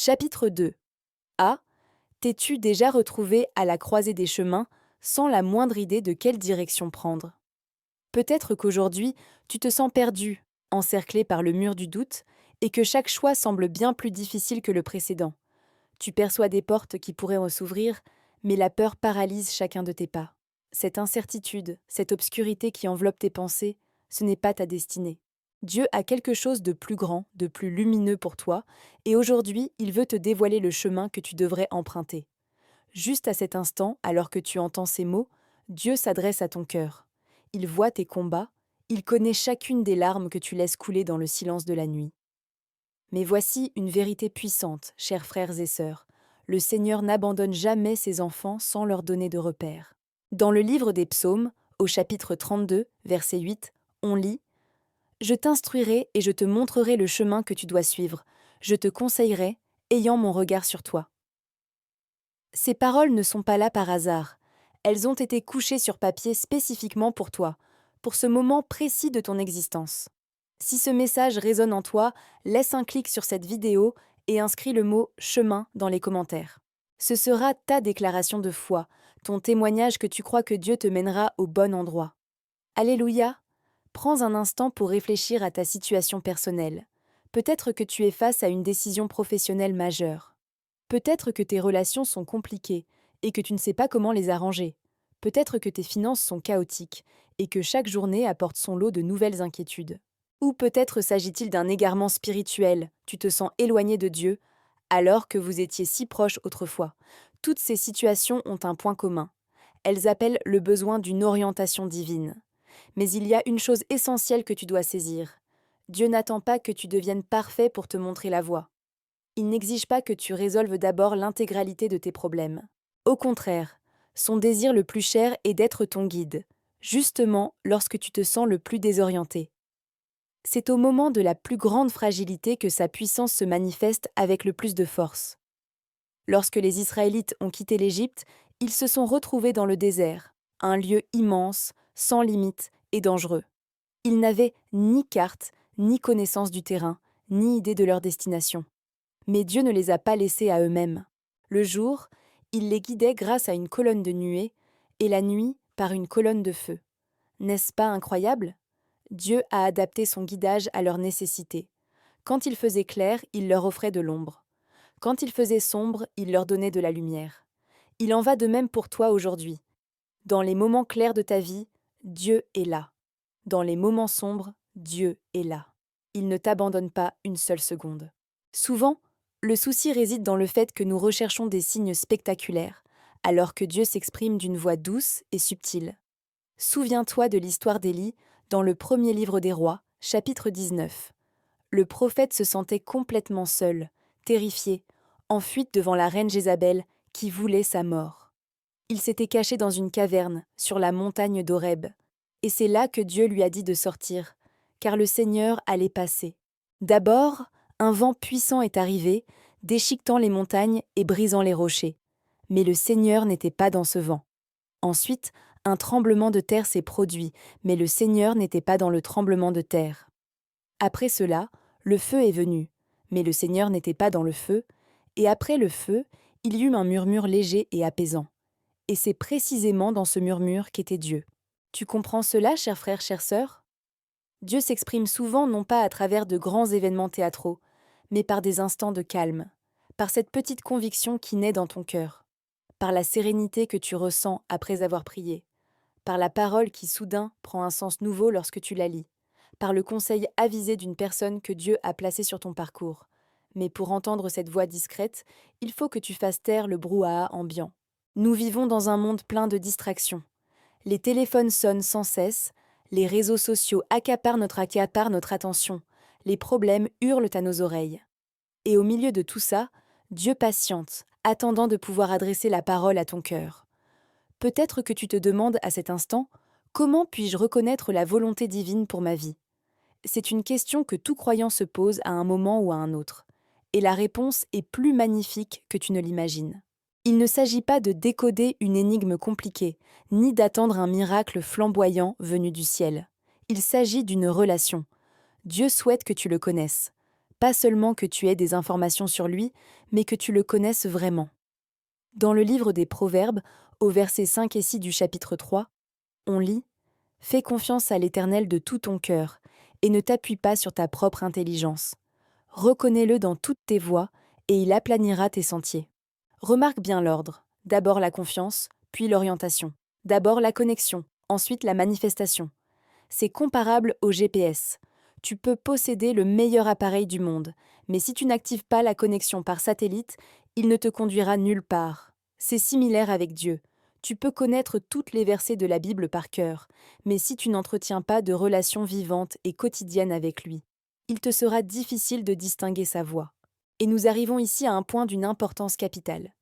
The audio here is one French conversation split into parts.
Chapitre 2. A. T'es-tu déjà retrouvé à la croisée des chemins sans la moindre idée de quelle direction prendre? Peut-être qu'aujourd'hui, tu te sens perdu, encerclé par le mur du doute, et que chaque choix semble bien plus difficile que le précédent. Tu perçois des portes qui pourraient s'ouvrir, mais la peur paralyse chacun de tes pas. Cette incertitude, cette obscurité qui enveloppe tes pensées, ce n'est pas ta destinée. Dieu a quelque chose de plus grand, de plus lumineux pour toi, et aujourd'hui, il veut te dévoiler le chemin que tu devrais emprunter. Juste à cet instant, alors que tu entends ces mots, Dieu s'adresse à ton cœur. Il voit tes combats, il connaît chacune des larmes que tu laisses couler dans le silence de la nuit. Mais voici une vérité puissante, chers frères et sœurs. Le Seigneur n'abandonne jamais ses enfants sans leur donner de repères. Dans le livre des Psaumes, au chapitre 32, verset 8, on lit « Je t'instruirai et je te montrerai le chemin que tu dois suivre. Je te conseillerai, ayant mon regard sur toi. » Ces paroles ne sont pas là par hasard. Elles ont été couchées sur papier spécifiquement pour toi, pour ce moment précis de ton existence. Si ce message résonne en toi, laisse un clic sur cette vidéo et inscris le mot chemin dans les commentaires. Ce sera ta déclaration de foi, ton témoignage que tu crois que Dieu te mènera au bon endroit. Alléluia! Prends un instant pour réfléchir à ta situation personnelle. Peut-être que tu es face à une décision professionnelle majeure. Peut-être que tes relations sont compliquées et que tu ne sais pas comment les arranger. Peut-être que tes finances sont chaotiques et que chaque journée apporte son lot de nouvelles inquiétudes. Ou peut-être s'agit-il d'un égarement spirituel, tu te sens éloigné de Dieu, alors que vous étiez si proches autrefois. Toutes ces situations ont un point commun. Elles appellent le besoin d'une orientation divine. Mais il y a une chose essentielle que tu dois saisir. Dieu n'attend pas que tu deviennes parfait pour te montrer la voie. Il n'exige pas que tu résolves d'abord l'intégralité de tes problèmes. Au contraire, son désir le plus cher est d'être ton guide, justement lorsque tu te sens le plus désorienté. C'est au moment de la plus grande fragilité que sa puissance se manifeste avec le plus de force. Lorsque les Israélites ont quitté l'Égypte, ils se sont retrouvés dans le désert, un lieu immense, sans limite et dangereux. Ils n'avaient ni carte, ni connaissance du terrain, ni idée de leur destination. Mais Dieu ne les a pas laissés à eux-mêmes. Le jour, il les guidait grâce à une colonne de nuée, et la nuit par une colonne de feu. N'est-ce pas incroyable? Dieu a adapté son guidage à leurs nécessités. Quand il faisait clair, il leur offrait de l'ombre. Quand il faisait sombre, il leur donnait de la lumière. Il en va de même pour toi aujourd'hui. Dans les moments clairs de ta vie, Dieu est là. Dans les moments sombres, Dieu est là. Il ne t'abandonne pas une seule seconde. Souvent, le souci réside dans le fait que nous recherchons des signes spectaculaires, alors que Dieu s'exprime d'une voix douce et subtile. Souviens-toi de l'histoire d'Élie dans le premier livre des Rois, chapitre 19. Le prophète se sentait complètement seul, terrifié, en fuite devant la reine Jézabel qui voulait sa mort. Il s'était caché dans une caverne sur la montagne d'Horeb, et c'est là que Dieu lui a dit de sortir, car le Seigneur allait passer. D'abord, un vent puissant est arrivé, déchiquetant les montagnes et brisant les rochers. Mais le Seigneur n'était pas dans ce vent. Ensuite, un tremblement de terre s'est produit, mais le Seigneur n'était pas dans le tremblement de terre. Après cela, le feu est venu, mais le Seigneur n'était pas dans le feu, et après le feu, il y eut un murmure léger et apaisant. Et c'est précisément dans ce murmure qu'était Dieu. Tu comprends cela, chers frères, chères sœurs? Dieu s'exprime souvent non pas à travers de grands événements théâtraux, mais par des instants de calme, par cette petite conviction qui naît dans ton cœur, par la sérénité que tu ressens après avoir prié, par la parole qui soudain prend un sens nouveau lorsque tu la lis, par le conseil avisé d'une personne que Dieu a placée sur ton parcours. Mais pour entendre cette voix discrète, il faut que tu fasses taire le brouhaha ambiant. Nous vivons dans un monde plein de distractions. Les téléphones sonnent sans cesse, les réseaux sociaux accaparent notre attention, les problèmes hurlent à nos oreilles. Et au milieu de tout ça, Dieu patiente, attendant de pouvoir adresser la parole à ton cœur. Peut-être que tu te demandes à cet instant, comment puis-je reconnaître la volonté divine pour ma vie? C'est une question que tout croyant se pose à un moment ou à un autre. Et la réponse est plus magnifique que tu ne l'imagines. Il ne s'agit pas de décoder une énigme compliquée, ni d'attendre un miracle flamboyant venu du ciel. Il s'agit d'une relation. Dieu souhaite que tu le connaisses. pas seulement que tu aies des informations sur lui, mais que tu le connaisses vraiment. Dans le livre des Proverbes, au verset 5 et 6 du chapitre 3, on lit « Fais confiance à l'Éternel de tout ton cœur, et ne t'appuie pas sur ta propre intelligence. Reconnais-le dans toutes tes voies, et il aplanira tes sentiers. » Remarque bien l'ordre. D'abord la confiance, puis l'orientation. D'abord la connexion, ensuite la manifestation. C'est comparable au GPS. Tu peux posséder le meilleur appareil du monde, mais si tu n'actives pas la connexion par satellite, il ne te conduira nulle part. C'est similaire avec Dieu. Tu peux connaître toutes les versets de la Bible par cœur, mais si tu n'entretiens pas de relation vivante et quotidienne avec lui, il te sera difficile de distinguer sa voix. Et nous arrivons ici à un point d'une importance capitale.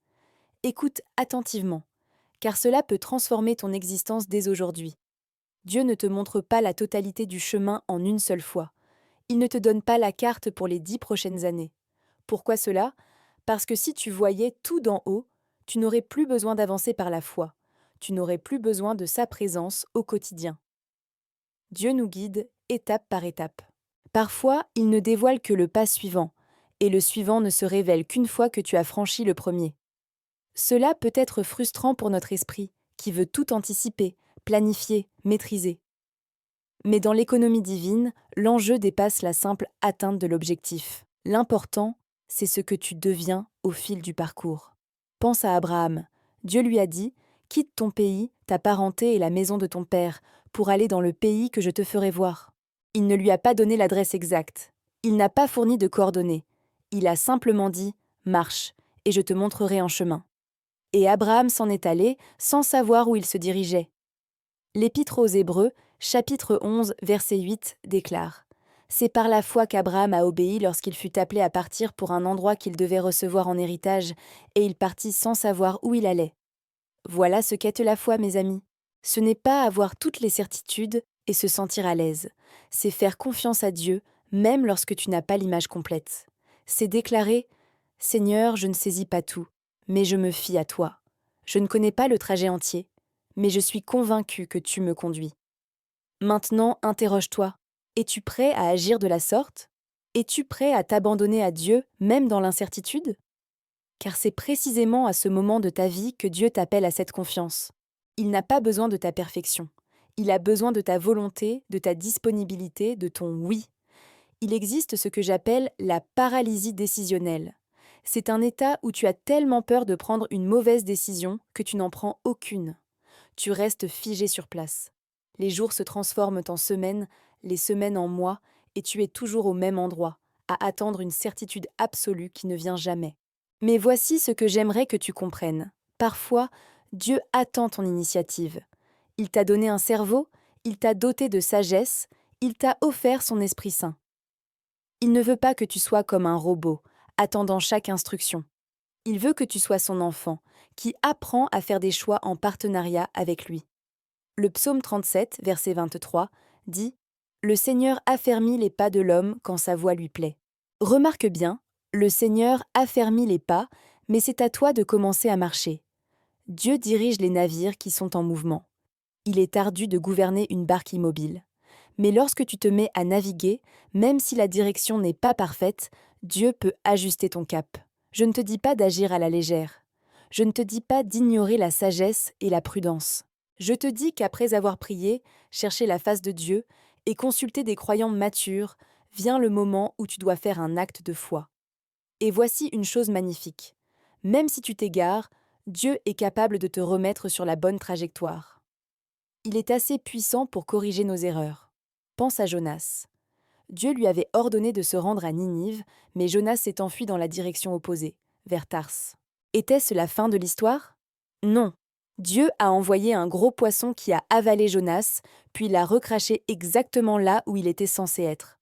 Écoute attentivement, car cela peut transformer ton existence dès aujourd'hui. Dieu ne te montre pas la totalité du chemin en une seule fois. Il ne te donne pas la carte pour les 10 prochaines années. Pourquoi cela? Parce que si tu voyais tout d'en haut, tu n'aurais plus besoin d'avancer par la foi. Tu n'aurais plus besoin de sa présence au quotidien. Dieu nous guide étape par étape. Parfois, il ne dévoile que le pas suivant, et le suivant ne se révèle qu'une fois que tu as franchi le premier. Cela peut être frustrant pour notre esprit, qui veut tout anticiper, planifier, maîtriser. Mais dans l'économie divine, l'enjeu dépasse la simple atteinte de l'objectif. L'important, c'est ce que tu deviens au fil du parcours. Pense à Abraham. Dieu lui a dit « Quitte ton pays, ta parenté et la maison de ton père, pour aller dans le pays que je te ferai voir. » Il ne lui a pas donné l'adresse exacte. Il n'a pas fourni de coordonnées. Il a simplement dit « Marche, et je te montrerai en chemin. » Et Abraham s'en est allé sans savoir où il se dirigeait. L'Épître aux Hébreux, chapitre 11, verset 8, déclare « C'est par la foi qu'Abraham a obéi lorsqu'il fut appelé à partir pour un endroit qu'il devait recevoir en héritage, et il partit sans savoir où il allait. » Voilà ce qu'est la foi, mes amis. Ce n'est pas avoir toutes les certitudes et se sentir à l'aise. C'est faire confiance à Dieu, même lorsque tu n'as pas l'image complète. C'est déclarer « Seigneur, je ne saisis pas tout, mais je me fie à toi. Je ne connais pas le trajet entier, mais je suis convaincu que tu me conduis. » Maintenant, interroge-toi. Es-tu prêt à agir de la sorte? Es-tu prêt à t'abandonner à Dieu, même dans l'incertitude? Car c'est précisément à ce moment de ta vie que Dieu t'appelle à cette confiance. Il n'a pas besoin de ta perfection. Il a besoin de ta volonté, de ta disponibilité, de ton oui. Il existe ce que j'appelle la paralysie décisionnelle. C'est un état où tu as tellement peur de prendre une mauvaise décision que tu n'en prends aucune. Tu restes figé sur place. Les jours se transforment en semaines, les semaines en mois, et tu es toujours au même endroit, à attendre une certitude absolue qui ne vient jamais. Mais voici ce que j'aimerais que tu comprennes. Parfois, Dieu attend ton initiative. Il t'a donné un cerveau, il t'a doté de sagesse, il t'a offert son Esprit Saint. Il ne veut pas que tu sois comme un robot, attendant chaque instruction. Il veut que tu sois son enfant, qui apprend à faire des choix en partenariat avec lui. Le psaume 37, verset 23, dit « Le Seigneur affermit les pas de l'homme quand sa voix lui plaît. » Remarque bien, le Seigneur affermit les pas, mais c'est à toi de commencer à marcher. Dieu dirige les navires qui sont en mouvement. Il est ardu de gouverner une barque immobile. Mais lorsque tu te mets à naviguer, même si la direction n'est pas parfaite, Dieu peut ajuster ton cap. Je ne te dis pas d'agir à la légère. Je ne te dis pas d'ignorer la sagesse et la prudence. Je te dis qu'après avoir prié, cherché la face de Dieu et consulté des croyants matures, vient le moment où tu dois faire un acte de foi. Et voici une chose magnifique. Même si tu t'égares, Dieu est capable de te remettre sur la bonne trajectoire. Il est assez puissant pour corriger nos erreurs. Pense à Jonas. Dieu lui avait ordonné de se rendre à Ninive, mais Jonas s'est enfui dans la direction opposée, vers Tarse. Était-ce la fin de l'histoire? Non. Dieu a envoyé un gros poisson qui a avalé Jonas, puis l'a recraché exactement là où il était censé être.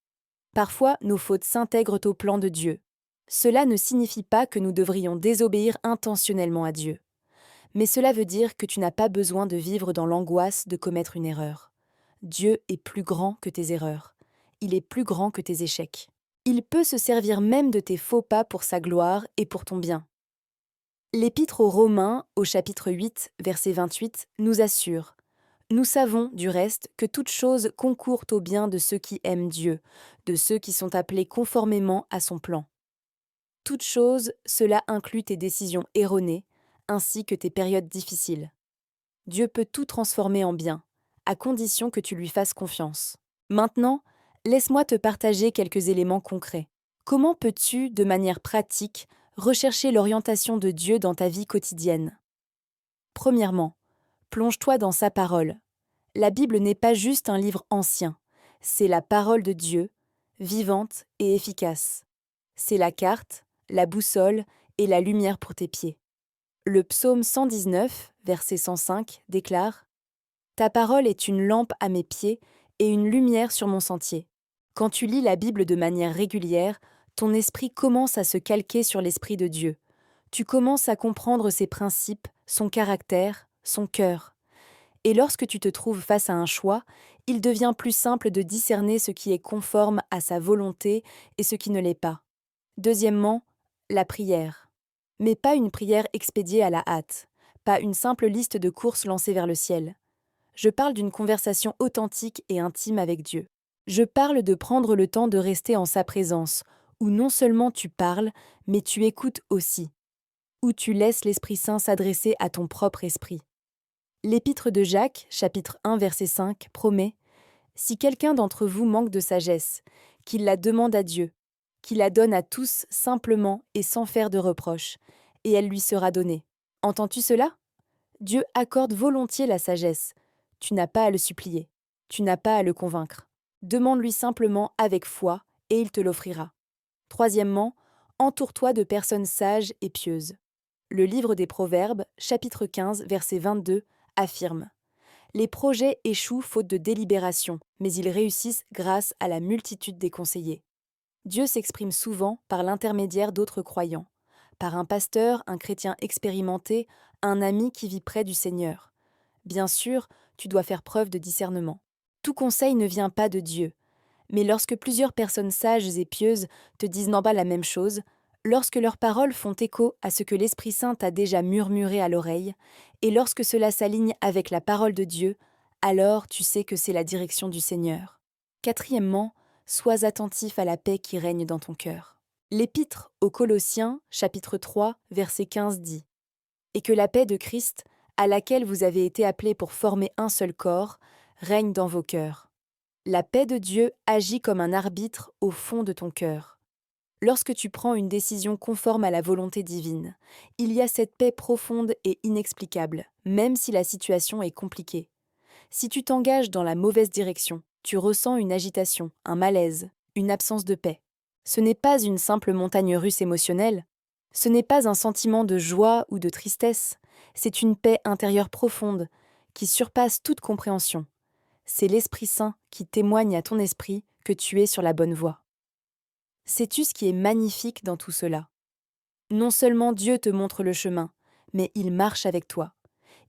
Parfois, nos fautes s'intègrent au plan de Dieu. Cela ne signifie pas que nous devrions désobéir intentionnellement à Dieu. Mais cela veut dire que tu n'as pas besoin de vivre dans l'angoisse de commettre une erreur. Dieu est plus grand que tes erreurs. Il est plus grand que tes échecs. Il peut se servir même de tes faux pas pour sa gloire et pour ton bien. L'Épître aux Romains, au chapitre 8, verset 28, nous assure Nous savons, du reste, que toute chose concourt au bien de ceux qui aiment Dieu, de ceux qui sont appelés conformément à son plan. Toute chose, cela inclut tes décisions erronées, ainsi que tes périodes difficiles. Dieu peut tout transformer en bien, à condition que tu lui fasses confiance. Maintenant, laisse-moi te partager quelques éléments concrets. Comment peux-tu, de manière pratique, rechercher l'orientation de Dieu dans ta vie quotidienne? Premièrement, plonge-toi dans sa parole. La Bible n'est pas juste un livre ancien, c'est la parole de Dieu, vivante et efficace. C'est la carte, la boussole et la lumière pour tes pieds. Le psaume 119, verset 105, déclare « Ta parole est une lampe à mes pieds et une lumière sur mon sentier. » Quand tu lis la Bible de manière régulière, ton esprit commence à se calquer sur l'Esprit de Dieu. Tu commences à comprendre ses principes, son caractère, son cœur. Et lorsque tu te trouves face à un choix, il devient plus simple de discerner ce qui est conforme à sa volonté et ce qui ne l'est pas. Deuxièmement, la prière. Mais pas une prière expédiée à la hâte, pas une simple liste de courses lancées vers le ciel. Je parle d'une conversation authentique et intime avec Dieu. Je parle de prendre le temps de rester en sa présence, où non seulement tu parles, mais tu écoutes aussi, où tu laisses l'Esprit Saint s'adresser à ton propre esprit. L'Épître de Jacques, chapitre 1, verset 5, promet « Si quelqu'un d'entre vous manque de sagesse, qu'il la demande à Dieu, qu'il la donne à tous simplement et sans faire de reproches, et elle lui sera donnée. » Entends-tu cela? Dieu accorde volontiers la sagesse. Tu n'as pas à le supplier. Tu n'as pas à le convaincre. Demande-lui simplement avec foi, et il te l'offrira. Troisièmement, entoure-toi de personnes sages et pieuses. Le livre des Proverbes, chapitre 15, verset 22, affirme « Les projets échouent faute de délibération, mais ils réussissent grâce à la multitude des conseillers. » Dieu s'exprime souvent par l'intermédiaire d'autres croyants, par un pasteur, un chrétien expérimenté, un ami qui vit près du Seigneur. Bien sûr, tu dois faire preuve de discernement. Tout conseil ne vient pas de Dieu, mais lorsque plusieurs personnes sages et pieuses te disent non pas la même chose, lorsque leurs paroles font écho à ce que l'Esprit Saint t'a déjà murmuré à l'oreille, et lorsque cela s'aligne avec la parole de Dieu, alors tu sais que c'est la direction du Seigneur. Quatrièmement, sois attentif à la paix qui règne dans ton cœur. L'Épître aux Colossiens, chapitre 3, verset 15 dit « Et que la paix de Christ, à laquelle vous avez été appelés pour former un seul corps, règne dans vos cœurs. » La paix de Dieu agit comme un arbitre au fond de ton cœur. Lorsque tu prends une décision conforme à la volonté divine, il y a cette paix profonde et inexplicable, même si la situation est compliquée. Si tu t'engages dans la mauvaise direction, tu ressens une agitation, un malaise, une absence de paix. Ce n'est pas une simple montagne russe émotionnelle, ce n'est pas un sentiment de joie ou de tristesse, c'est une paix intérieure profonde qui surpasse toute compréhension. C'est l'Esprit Saint qui témoigne à ton esprit que tu es sur la bonne voie. Sais-tu ce qui est magnifique dans tout cela? Non seulement Dieu te montre le chemin, mais il marche avec toi.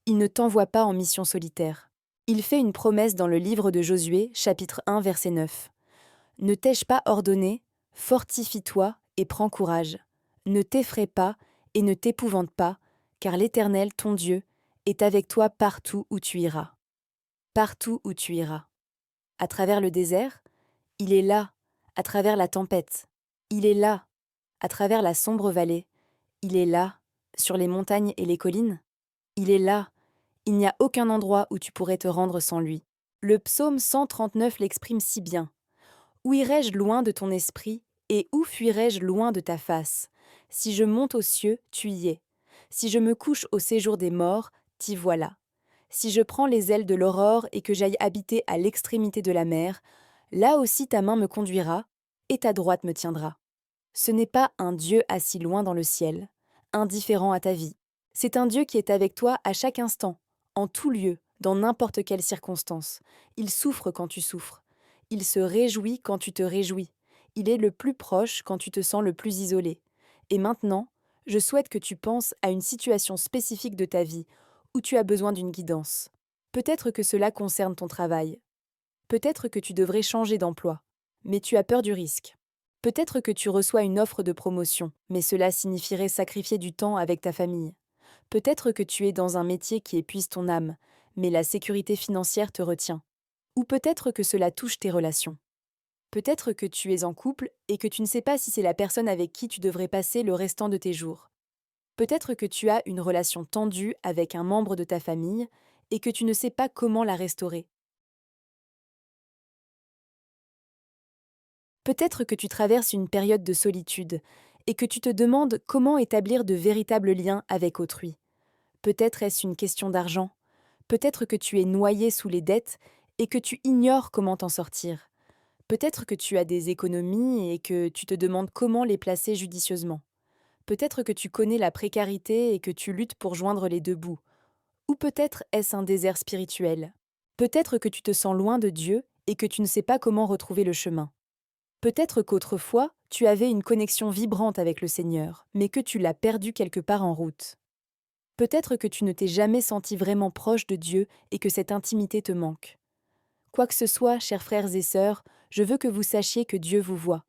Il ne t'envoie pas en mission solitaire. Il fait une promesse dans le livre de Josué, chapitre 1, verset 9. « Ne t'ai-je pas ordonné, fortifie-toi et prends courage. Ne t'effraie pas et ne t'épouvante pas, car l'Éternel, ton Dieu, est avec toi partout où tu iras. » Partout où tu iras. À travers le désert, il est là, à travers la tempête. Il est là, à travers la sombre vallée. Il est là, sur les montagnes et les collines. Il est là, il n'y a aucun endroit où tu pourrais te rendre sans lui. Le psaume 139 l'exprime si bien. « Où irai-je loin de ton esprit, et où fuirai-je loin de ta face? Si je monte aux cieux, tu y es. Si je me couche au séjour des morts, t'y voilà. Si je prends les ailes de l'aurore et que j'aille habiter à l'extrémité de la mer, là aussi ta main me conduira, et ta droite me tiendra. » Ce n'est pas un Dieu assis loin dans le ciel, indifférent à ta vie. C'est un Dieu qui est avec toi à chaque instant, en tout lieu, dans n'importe quelle circonstance. Il souffre quand tu souffres. Il se réjouit quand tu te réjouis. Il est le plus proche quand tu te sens le plus isolé. Et maintenant, je souhaite que tu penses à une situation spécifique de ta vie où tu as besoin d'une guidance. Peut-être que cela concerne ton travail. Peut-être que tu devrais changer d'emploi, mais tu as peur du risque. Peut-être que tu reçois une offre de promotion, mais cela signifierait sacrifier du temps avec ta famille. Peut-être que tu es dans un métier qui épuise ton âme, mais la sécurité financière te retient. Ou peut-être que cela touche tes relations. Peut-être que tu es en couple et que tu ne sais pas si c'est la personne avec qui tu devrais passer le restant de tes jours. Peut-être que tu as une relation tendue avec un membre de ta famille et que tu ne sais pas comment la restaurer. Peut-être que tu traverses une période de solitude et que tu te demandes comment établir de véritables liens avec autrui. Peut-être est-ce une question d'argent. Peut-être que tu es noyé sous les dettes et que tu ignores comment t'en sortir. Peut-être que tu as des économies et que tu te demandes comment les placer judicieusement. Peut-être que tu connais la précarité et que tu luttes pour joindre les deux bouts. Ou peut-être est-ce un désert spirituel. Peut-être que tu te sens loin de Dieu et que tu ne sais pas comment retrouver le chemin. Peut-être qu'autrefois, tu avais une connexion vibrante avec le Seigneur, mais que tu l'as perdue quelque part en route. Peut-être que tu ne t'es jamais senti vraiment proche de Dieu et que cette intimité te manque. Quoi que ce soit, chers frères et sœurs, je veux que vous sachiez que Dieu vous voit.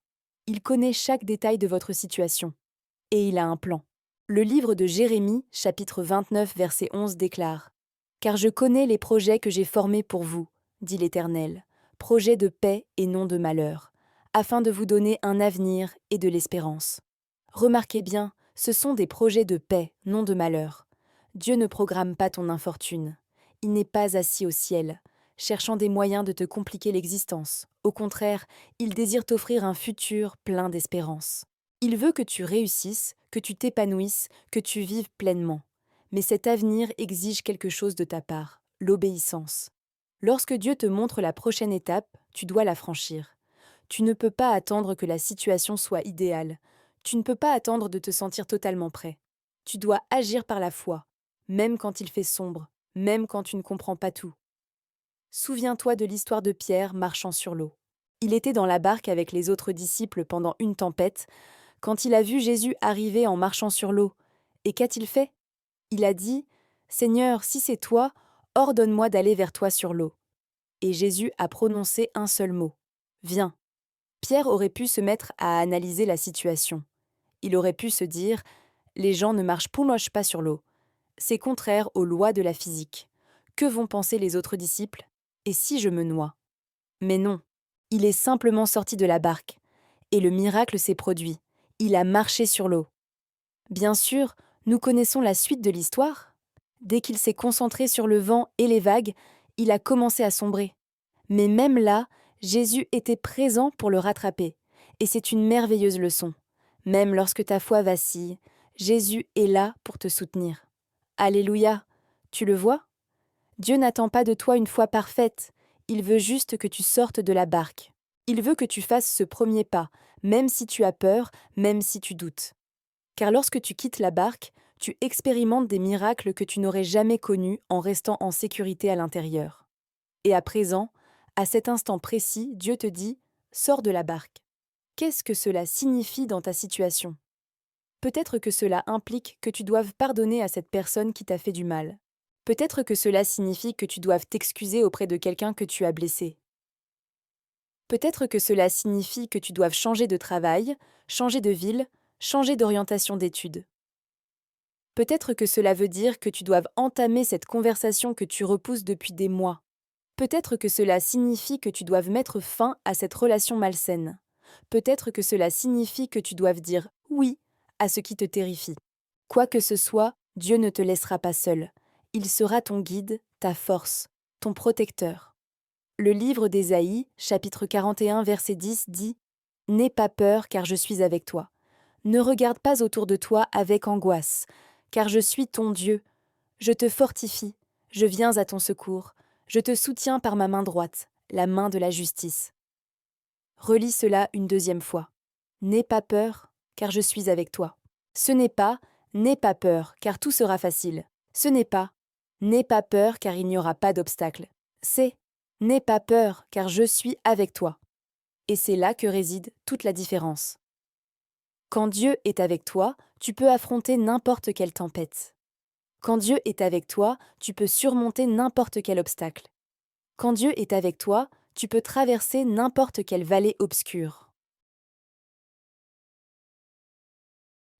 Il connaît chaque détail de votre situation. Et il a un plan. Le livre de Jérémie, chapitre 29, verset 11 déclare « Car je connais les projets que j'ai formés pour vous, dit l'Éternel, projets de paix et non de malheur, afin de vous donner un avenir et de l'espérance. » Remarquez bien, ce sont des projets de paix, non de malheur. Dieu ne programme pas ton infortune. Il n'est pas assis au ciel, cherchant des moyens de te compliquer l'existence. Au contraire, il désire t'offrir un futur plein d'espérance. Il veut que tu réussisses, que tu t'épanouisses, que tu vives pleinement. Mais cet avenir exige quelque chose de ta part, l'obéissance. Lorsque Dieu te montre la prochaine étape, tu dois la franchir. Tu ne peux pas attendre que la situation soit idéale. Tu ne peux pas attendre de te sentir totalement prêt. Tu dois agir par la foi, même quand il fait sombre, même quand tu ne comprends pas tout. Souviens-toi de l'histoire de Pierre marchant sur l'eau. Il était dans la barque avec les autres disciples pendant une tempête, quand il a vu Jésus arriver en marchant sur l'eau. Et qu'a-t-il fait? Il a dit « Seigneur, si c'est toi, ordonne-moi d'aller vers toi sur l'eau. » Et Jésus a prononcé un seul mot « Viens ». Pierre aurait pu se mettre à analyser la situation. Il aurait pu se dire « Les gens ne marchent pas sur l'eau. C'est contraire aux lois de la physique. Que vont penser les autres disciples? Et si je me noie ?» Mais non, il est simplement sorti de la barque. Et le miracle s'est produit. Il a marché sur l'eau. Bien sûr, nous connaissons la suite de l'histoire. Dès qu'il s'est concentré sur le vent et les vagues, il a commencé à sombrer. Mais même là, Jésus était présent pour le rattraper. Et c'est une merveilleuse leçon. Même lorsque ta foi vacille, Jésus est là pour te soutenir. Alléluia! Tu le vois? Dieu n'attend pas de toi une foi parfaite. Il veut juste que tu sortes de la barque. Il veut que tu fasses ce premier pas, même si tu as peur, même si tu doutes. Car lorsque tu quittes la barque, tu expérimentes des miracles que tu n'aurais jamais connus en restant en sécurité à l'intérieur. Et à présent, à cet instant précis, Dieu te dit « Sors de la barque ». Qu'est-ce que cela signifie dans ta situation? Peut-être que cela implique que tu doives pardonner à cette personne qui t'a fait du mal. Peut-être que cela signifie que tu doives t'excuser auprès de quelqu'un que tu as blessé. Peut-être que cela signifie que tu doives changer de travail, changer de ville, changer d'orientation d'études. Peut-être que cela veut dire que tu doives entamer cette conversation que tu repousses depuis des mois. Peut-être que cela signifie que tu doives mettre fin à cette relation malsaine. Peut-être que cela signifie que tu doives dire oui à ce qui te terrifie. Quoi que ce soit, Dieu ne te laissera pas seul. Il sera ton guide, ta force, ton protecteur. Le livre d'Ésaïe, chapitre 41, verset 10 dit « N'aie pas peur, car je suis avec toi. Ne regarde pas autour de toi avec angoisse, car je suis ton Dieu. Je te fortifie, je viens à ton secours, je te soutiens par ma main droite, la main de la justice. » Relis cela une deuxième fois. N'aie pas peur, car je suis avec toi. Ce n'est pas n'aie pas peur, car tout sera facile. Ce n'est pas n'aie pas peur, car il n'y aura pas d'obstacle. C'est n'aie pas peur, car je suis avec toi. Et c'est là que réside toute la différence. Quand Dieu est avec toi, tu peux affronter n'importe quelle tempête. Quand Dieu est avec toi, tu peux surmonter n'importe quel obstacle. Quand Dieu est avec toi, tu peux traverser n'importe quelle vallée obscure.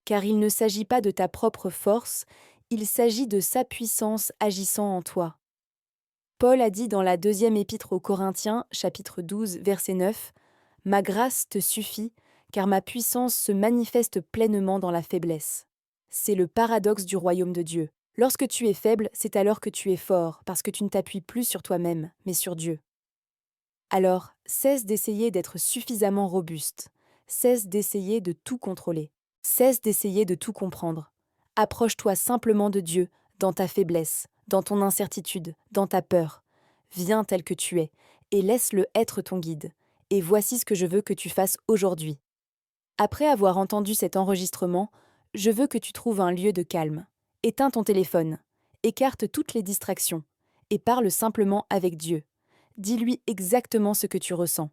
Car il ne s'agit pas de ta propre force, il s'agit de sa puissance agissant en toi. Paul a dit dans la deuxième épître aux Corinthiens, chapitre 12, verset 9, « Ma grâce te suffit, car ma puissance se manifeste pleinement dans la faiblesse. » C'est le paradoxe du royaume de Dieu. Lorsque tu es faible, c'est alors que tu es fort, parce que tu ne t'appuies plus sur toi-même, mais sur Dieu. Alors, cesse d'essayer d'être suffisamment robuste. Cesse d'essayer de tout contrôler. Cesse d'essayer de tout comprendre. Approche-toi simplement de Dieu, dans ta faiblesse, dans ton incertitude, dans ta peur. Viens tel que tu es, et laisse-le être ton guide. Et voici ce que je veux que tu fasses aujourd'hui. Après avoir entendu cet enregistrement, je veux que tu trouves un lieu de calme. Éteins ton téléphone, écarte toutes les distractions, et parle simplement avec Dieu. Dis-lui exactement ce que tu ressens.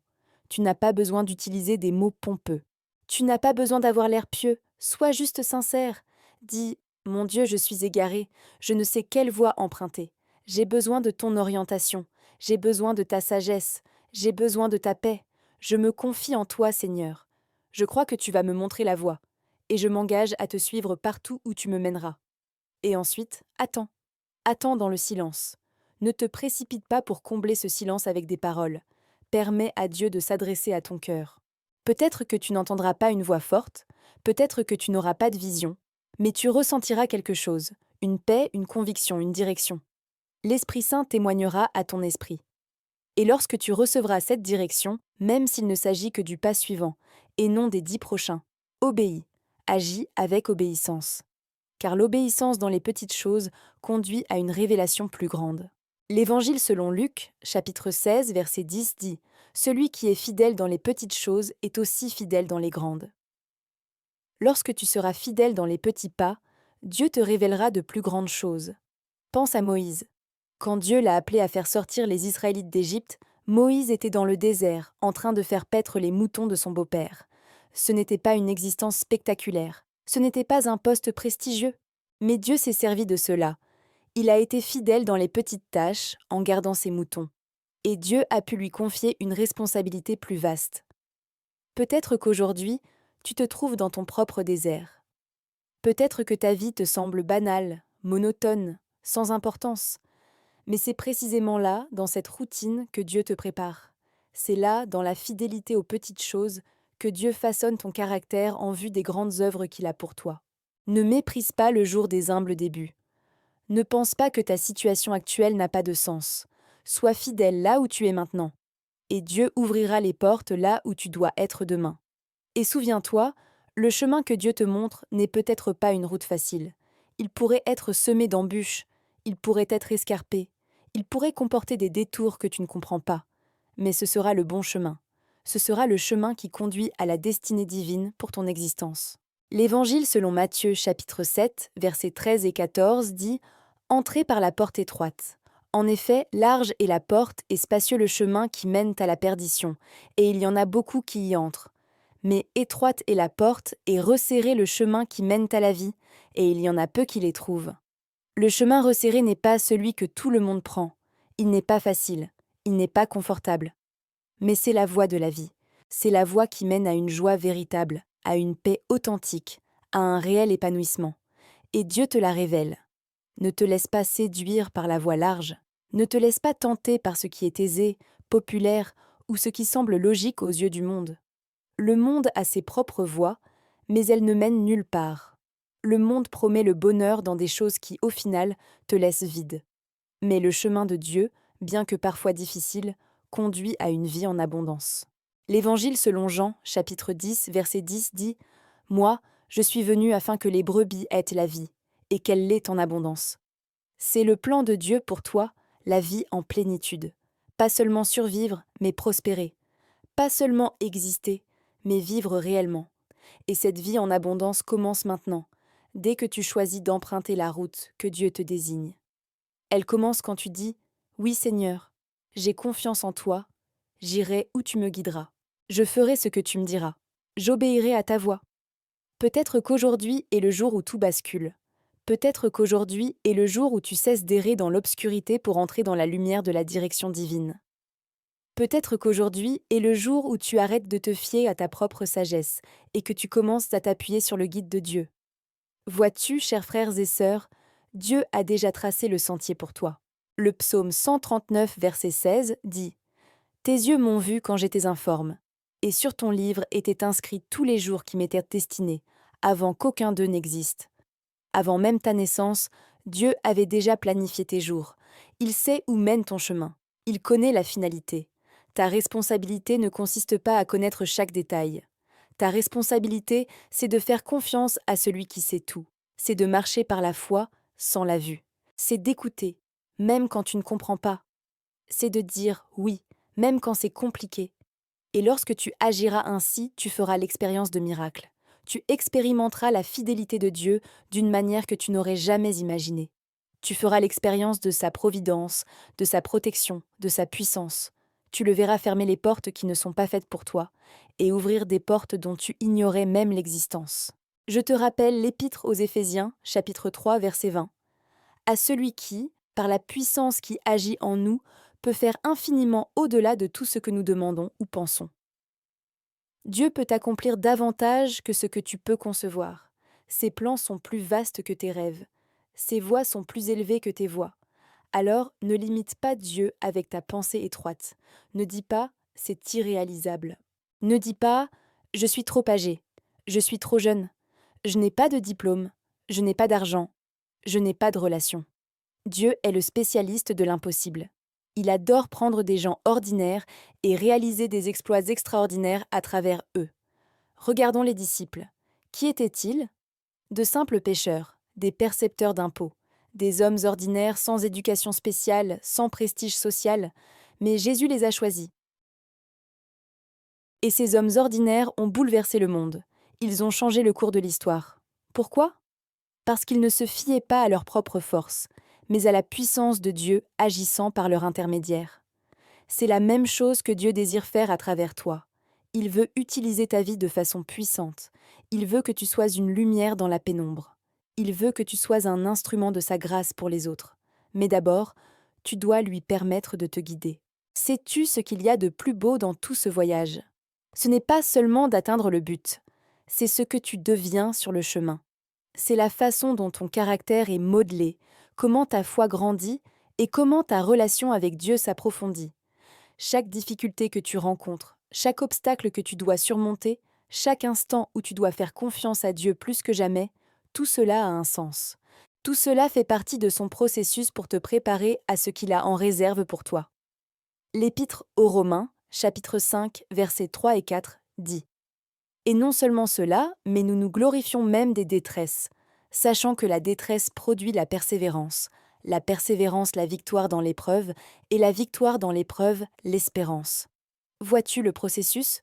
Tu n'as pas besoin d'utiliser des mots pompeux. Tu n'as pas besoin d'avoir l'air pieux, sois juste sincère. Dis « Mon Dieu, je suis égaré, je ne sais quelle voie emprunter. J'ai besoin de ton orientation, j'ai besoin de ta sagesse, j'ai besoin de ta paix. Je me confie en toi, Seigneur. Je crois que tu vas me montrer la voie, et je m'engage à te suivre partout où tu me mèneras. » Et ensuite, attends. Attends dans le silence. Ne te précipite pas pour combler ce silence avec des paroles. Permets à Dieu de s'adresser à ton cœur. Peut-être que tu n'entendras pas une voix forte, peut-être que tu n'auras pas de vision, mais tu ressentiras quelque chose, une paix, une conviction, une direction. L'Esprit Saint témoignera à ton esprit. Et lorsque tu recevras cette direction, même s'il ne s'agit que du pas suivant, et non des 10 prochains, obéis, agis avec obéissance. Car l'obéissance dans les petites choses conduit à une révélation plus grande. L'Évangile selon Luc, chapitre 16, verset 10 dit « Celui qui est fidèle dans les petites choses est aussi fidèle dans les grandes. » Lorsque tu seras fidèle dans les petits pas, Dieu te révélera de plus grandes choses. Pense à Moïse. Quand Dieu l'a appelé à faire sortir les Israélites d'Égypte, Moïse était dans le désert, en train de faire paître les moutons de son beau-père. Ce n'était pas une existence spectaculaire, ce n'était pas un poste prestigieux. Mais Dieu s'est servi de cela. Il a été fidèle dans les petites tâches, en gardant ses moutons. Et Dieu a pu lui confier une responsabilité plus vaste. Peut-être qu'aujourd'hui, tu te trouves dans ton propre désert. Peut-être que ta vie te semble banale, monotone, sans importance. Mais c'est précisément là, dans cette routine, que Dieu te prépare. C'est là, dans la fidélité aux petites choses, que Dieu façonne ton caractère en vue des grandes œuvres qu'il a pour toi. Ne méprise pas le jour des humbles débuts. Ne pense pas que ta situation actuelle n'a pas de sens. Sois fidèle là où tu es maintenant. Et Dieu ouvrira les portes là où tu dois être demain. Et souviens-toi, le chemin que Dieu te montre n'est peut-être pas une route facile. Il pourrait être semé d'embûches, il pourrait être escarpé, il pourrait comporter des détours que tu ne comprends pas. Mais ce sera le bon chemin. Ce sera le chemin qui conduit à la destinée divine pour ton existence. L'Évangile selon Matthieu chapitre 7, versets 13 et 14 dit « Entrez par la porte étroite. En effet, large est la porte et spacieux le chemin qui mène à la perdition, et il y en a beaucoup qui y entrent. Mais étroite est la porte et resserré le chemin qui mène à la vie, et il y en a peu qui les trouvent. Le chemin resserré n'est pas celui que tout le monde prend. Il n'est pas facile, il n'est pas confortable. Mais c'est la voie de la vie. C'est la voie qui mène à une joie véritable, à une paix authentique, à un réel épanouissement. Et Dieu te la révèle. Ne te laisse pas séduire par la voie large. Ne te laisse pas tenter par ce qui est aisé, populaire ou ce qui semble logique aux yeux du monde. Le monde a ses propres voies, mais elles ne mènent nulle part. Le monde promet le bonheur dans des choses qui, au final, te laissent vide. Mais le chemin de Dieu, bien que parfois difficile, conduit à une vie en abondance. L'Évangile selon Jean, chapitre 10, verset 10 dit « Moi, je suis venu afin que les brebis aient la vie, et qu'elle l'ait en abondance. » C'est le plan de Dieu pour toi, la vie en plénitude. Pas seulement survivre, mais prospérer. Pas seulement exister, mais vivre réellement. Et cette vie en abondance commence maintenant, dès que tu choisis d'emprunter la route que Dieu te désigne. Elle commence quand tu dis « Oui Seigneur, j'ai confiance en toi, j'irai où tu me guideras. Je ferai ce que tu me diras. J'obéirai à ta voix. » Peut-être qu'aujourd'hui est le jour où tout bascule. Peut-être qu'aujourd'hui est le jour où tu cesses d'errer dans l'obscurité pour entrer dans la lumière de la direction divine. Peut-être qu'aujourd'hui est le jour où tu arrêtes de te fier à ta propre sagesse et que tu commences à t'appuyer sur le guide de Dieu. Vois-tu, chers frères et sœurs, Dieu a déjà tracé le sentier pour toi. Le psaume 139, verset 16 dit « Tes yeux m'ont vu quand j'étais informe, et sur ton livre étaient inscrits tous les jours qui m'étaient destinés, avant qu'aucun d'eux n'existe. Avant même ta naissance, Dieu avait déjà planifié tes jours. Il sait où mène ton chemin. Il connaît la finalité. Ta responsabilité ne consiste pas à connaître chaque détail. Ta responsabilité, c'est de faire confiance à celui qui sait tout. C'est de marcher par la foi sans la vue. C'est d'écouter, même quand tu ne comprends pas. C'est de dire oui, même quand c'est compliqué. Et lorsque tu agiras ainsi, tu feras l'expérience de miracles. Tu expérimenteras la fidélité de Dieu d'une manière que tu n'aurais jamais imaginée. Tu feras l'expérience de sa providence, de sa protection, de sa puissance. Tu le verras fermer les portes qui ne sont pas faites pour toi et ouvrir des portes dont tu ignorais même l'existence. Je te rappelle l'Épître aux Éphésiens, chapitre 3, verset 20. À celui qui, par la puissance qui agit en nous, peut faire infiniment au-delà de tout ce que nous demandons ou pensons. Dieu peut accomplir davantage que ce que tu peux concevoir. Ses plans sont plus vastes que tes rêves. Ses voies sont plus élevées que tes voies. Alors, ne limite pas Dieu avec ta pensée étroite. Ne dis pas « c'est irréalisable ». Ne dis pas « je suis trop âgé, je suis trop jeune, je n'ai pas de diplôme, je n'ai pas d'argent, je n'ai pas de relation ». Dieu est le spécialiste de l'impossible. Il adore prendre des gens ordinaires et réaliser des exploits extraordinaires à travers eux. Regardons les disciples. Qui étaient-ils? De simples pêcheurs, des percepteurs d'impôts, des hommes ordinaires sans éducation spéciale, sans prestige social, mais Jésus les a choisis. Et ces hommes ordinaires ont bouleversé le monde. Ils ont changé le cours de l'histoire. Pourquoi? Parce qu'ils ne se fiaient pas à leur propre force, mais à la puissance de Dieu agissant par leur intermédiaire. C'est la même chose que Dieu désire faire à travers toi. Il veut utiliser ta vie de façon puissante. Il veut que tu sois une lumière dans la pénombre. Il veut que tu sois un instrument de sa grâce pour les autres. Mais d'abord, tu dois lui permettre de te guider. Sais-tu ce qu'il y a de plus beau dans tout ce voyage? Ce n'est pas seulement d'atteindre le but, c'est ce que tu deviens sur le chemin. C'est la façon dont ton caractère est modelé, comment ta foi grandit et comment ta relation avec Dieu s'approfondit. Chaque difficulté que tu rencontres, chaque obstacle que tu dois surmonter, chaque instant où tu dois faire confiance à Dieu plus que jamais, tout cela a un sens. Tout cela fait partie de son processus pour te préparer à ce qu'il a en réserve pour toi. L'Épître aux Romains, chapitre 5, versets 3 et 4, dit « Et non seulement cela, mais nous nous glorifions même des détresses, sachant que la détresse produit la persévérance la victoire dans l'épreuve, et la victoire dans l'épreuve, l'espérance. » Vois-tu le processus?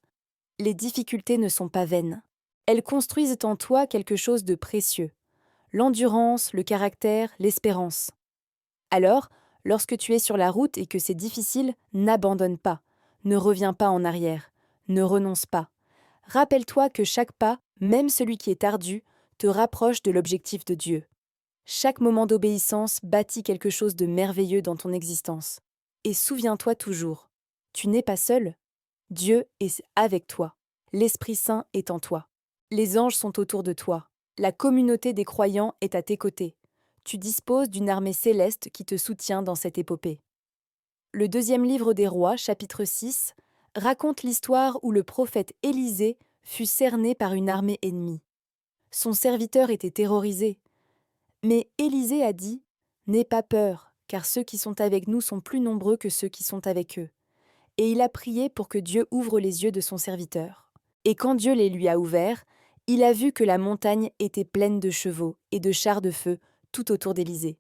Les difficultés ne sont pas vaines. Elles construisent en toi quelque chose de précieux. L'endurance, le caractère, l'espérance. Alors, lorsque tu es sur la route et que c'est difficile, n'abandonne pas. Ne reviens pas en arrière. Ne renonce pas. Rappelle-toi que chaque pas, même celui qui est ardu, te rapproche de l'objectif de Dieu. Chaque moment d'obéissance bâtit quelque chose de merveilleux dans ton existence. Et souviens-toi toujours, tu n'es pas seul. Dieu est avec toi. L'Esprit Saint est en toi. Les anges sont autour de toi. La communauté des croyants est à tes côtés. Tu disposes d'une armée céleste qui te soutient dans cette épopée. Le deuxième livre des Rois, chapitre 6, raconte l'histoire où le prophète Élisée fut cerné par une armée ennemie. Son serviteur était terrorisé. Mais Élisée a dit « N'aie pas peur, car ceux qui sont avec nous sont plus nombreux que ceux qui sont avec eux. » Et il a prié pour que Dieu ouvre les yeux de son serviteur. Et quand Dieu les lui a ouverts, il a vu que la montagne était pleine de chevaux et de chars de feu tout autour d'Élysée.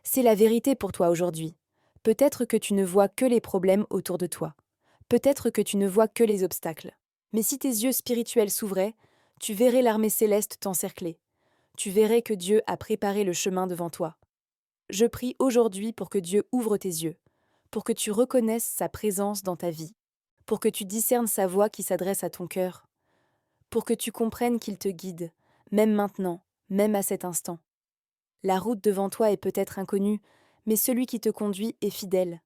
C'est la vérité pour toi aujourd'hui. Peut-être que tu ne vois que les problèmes autour de toi. Peut-être que tu ne vois que les obstacles. Mais si tes yeux spirituels s'ouvraient, tu verrais l'armée céleste t'encercler. Tu verrais que Dieu a préparé le chemin devant toi. Je prie aujourd'hui pour que Dieu ouvre tes yeux, pour que tu reconnaisses sa présence dans ta vie, pour que tu discernes sa voix qui s'adresse à ton cœur, pour que tu comprennes qu'il te guide, même maintenant, même à cet instant. La route devant toi est peut-être inconnue, mais celui qui te conduit est fidèle.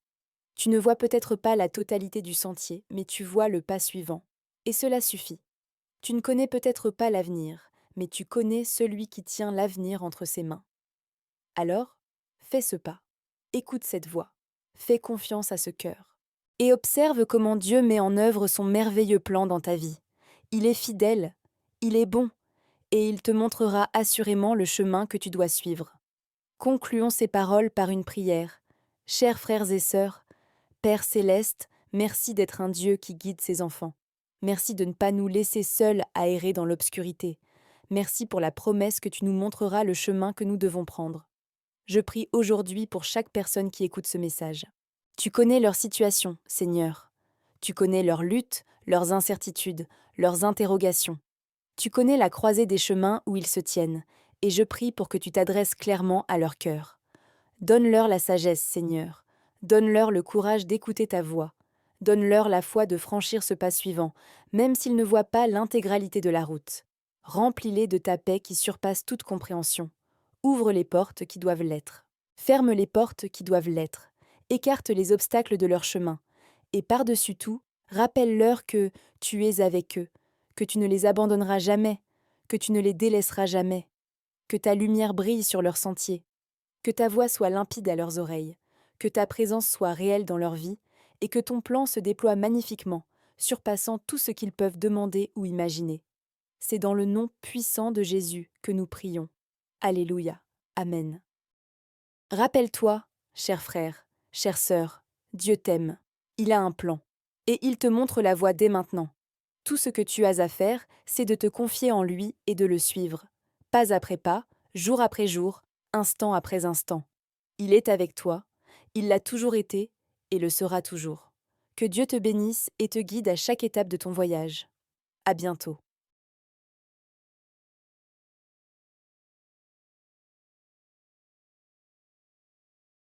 Tu ne vois peut-être pas la totalité du sentier, mais tu vois le pas suivant. Et cela suffit. Tu ne connais peut-être pas l'avenir, mais tu connais celui qui tient l'avenir entre ses mains. Alors, fais ce pas. Écoute cette voix. Fais confiance à ce cœur. Et observe comment Dieu met en œuvre son merveilleux plan dans ta vie. Il est fidèle, il est bon, et il te montrera assurément le chemin que tu dois suivre. Concluons ces paroles par une prière. Chers frères et sœurs, Père céleste, merci d'être un Dieu qui guide ses enfants. Merci de ne pas nous laisser seuls à errer dans l'obscurité. Merci pour la promesse que tu nous montreras le chemin que nous devons prendre. Je prie aujourd'hui pour chaque personne qui écoute ce message. Tu connais leur situation, Seigneur. Tu connais leurs luttes, leurs incertitudes, leurs interrogations. Tu connais la croisée des chemins où ils se tiennent, et je prie pour que tu t'adresses clairement à leur cœur. Donne-leur la sagesse, Seigneur. Donne-leur le courage d'écouter ta voix. Donne-leur la foi de franchir ce pas suivant, même s'ils ne voient pas l'intégralité de la route. Remplis-les de ta paix qui surpasse toute compréhension. Ouvre les portes qui doivent l'être. Ferme les portes qui doivent l'être. Écarte les obstacles de leur chemin. Et par-dessus tout, rappelle-leur que tu es avec eux, que tu ne les abandonneras jamais, que tu ne les délaisseras jamais, que ta lumière brille sur leur sentier, que ta voix soit limpide à leurs oreilles, que ta présence soit réelle dans leur vie, et que ton plan se déploie magnifiquement, surpassant tout ce qu'ils peuvent demander ou imaginer. C'est dans le nom puissant de Jésus que nous prions. Alléluia. Amen. Rappelle-toi, cher frère, chère sœur, Dieu t'aime. Il a un plan. Et il te montre la voie dès maintenant. Tout ce que tu as à faire, c'est de te confier en lui et de le suivre. Pas après pas, jour après jour, instant après instant. Il est avec toi, il l'a toujours été et le sera toujours. Que Dieu te bénisse et te guide à chaque étape de ton voyage. À bientôt.